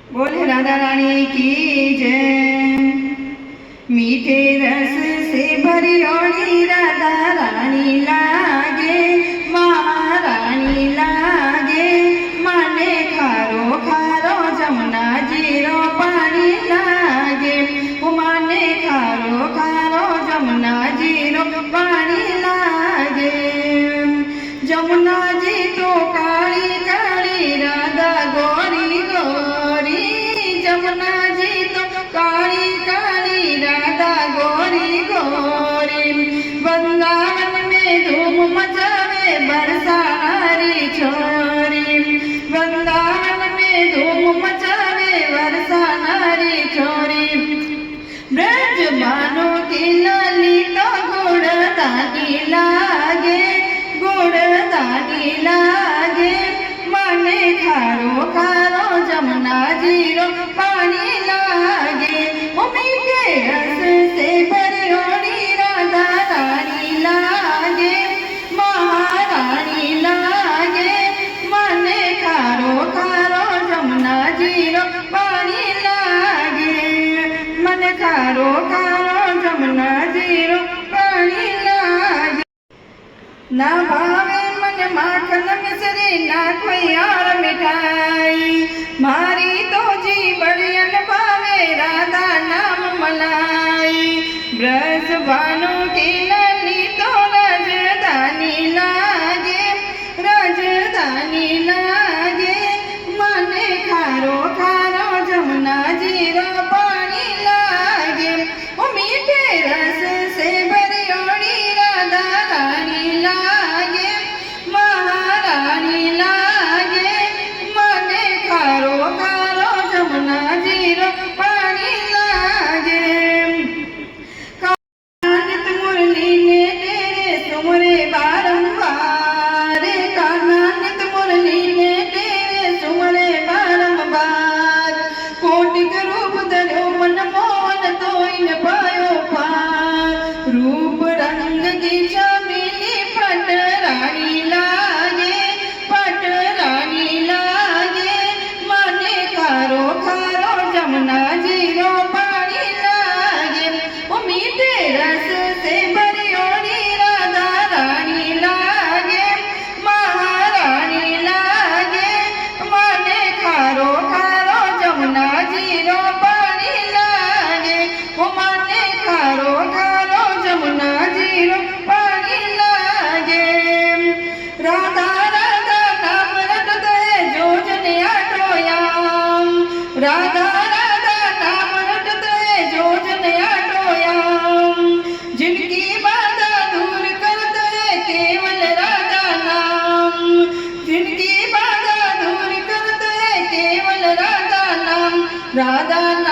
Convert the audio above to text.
बोले राधा रानी की जय। मीठे रस से भरी ओढ़ी राधा रानी लागे, महारानी लागे। माने खारो खारो जमुना जीरो पानी लागे, माने खारो खारो जमुना जीरो पानी लागे। जमुना जी तो काली काली राधा गोरी गोरी, जमुना जी तो काली काली राधा गोरी गोरी। वृंदावन में धूम मचावे बरसारी छोरी, वृंदावन में धूम मचावे बरसारी छोरी। ब्रज मानो की लाली तो गुड़दानी लागे, गुड़दानी लागे। माने खारो खारो जमुना जीरो पानी लागे, मीठे रस से भरी ओढ़ी राधा रानी लागे, महारानी लागे। माने खारो खारो जमुना जीरो पानी लागे, मन खारो खारो जमुना जीरो पानी लागे। ना भावे मन माखन मिश्री ना कोई और मिठाई, मारी तो जी बड़ियन भावे राधा नाम मलाई। ब्रज भानु की लाली तो राजधानी लागे, राजधानी लागे। माने खारो खारो जमुना जीरो पानी लागे, मीठे रस से भरी ओढ़ी राधा रानी लागे, महारानी लागे। माने खारो खारो जमुना जीरो पानी लागे। कानित मुरली ने तेरे सुमरे बारंबार, कानित मुरली ने तेरे सुमरे बारंबार। कोटिक रूप धरो मन मोहन तो इन पायो पार, रूप रंग की चामिली पट रानी लागे, पट रानी लागे। माने खारो खारो जमुना जीरो पानी लागे, मीठे रस से भरी ओढ़ी राधा रानी लागे, महारानी लागे। माने खारो खारो जमुना जीरो पानी लागे, माने खारो खारो जमुना जीरो पानी लागे। राधा राधा नाम रटत है जो जन आटोयाम, राधा राधा नाम रटत है जो जन आटोयाम। जिनकी बाधा दूर करत है केवल राधा नाम, जिनकी बाधा दूर करत है केवल राधा नाम, राधा नाम।